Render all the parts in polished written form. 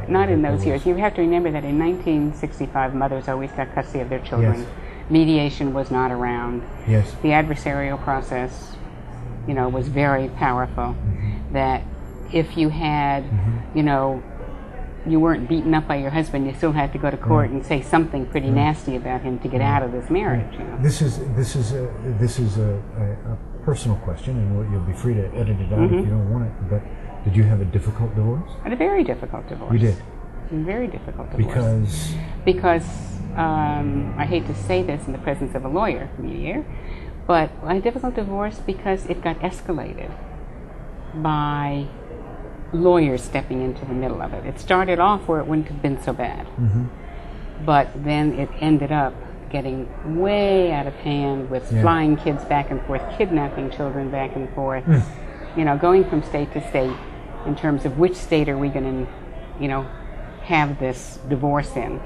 not in those years. You have to remember that in 1965, mothers always got custody of their children. Yes. Mediation was not around. Yes. The adversarial process, was very powerful. That if you had, you weren't beaten up by your husband, you still had to go to court and say something pretty nasty about him to get out of this marriage. This is a personal question, and you'll be free to edit it out if you don't want it. But did you have a difficult divorce? I had a very difficult divorce. You did. A very difficult divorce. Because I hate to say this in the presence of a lawyer, mediator, but I had a difficult divorce because it got escalated by lawyers stepping into the middle of it. It started off where it wouldn't have been so bad, but then it ended up getting way out of hand with flying kids back and forth, kidnapping children back and forth, going from state to state in terms of which state are we going to, have this divorce in.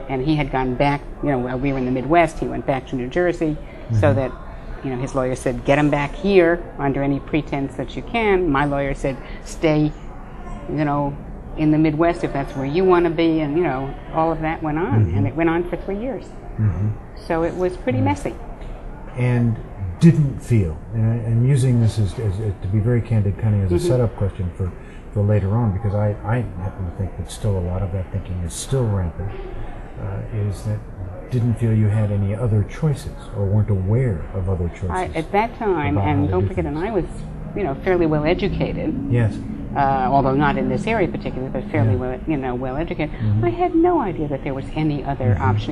And he had gone back, we were in the Midwest, he went back to New Jersey, so that his lawyer said, get him back here under any pretense that you can. My lawyer said, stay, in the Midwest if that's where you want to be. And, all of that went on. And it went on for 3 years. So it was pretty messy. And didn't feel, and I'm using this as to be very candid, kind of as a setup question for later on, because I happen to think that still a lot of that thinking is still rampant, is that didn't feel you had any other choices or weren't aware of other choices. At that time, and don't forget, and I was, fairly well educated. Yes. Although not in this area particularly, but fairly well educated. I had no idea that there was any other option.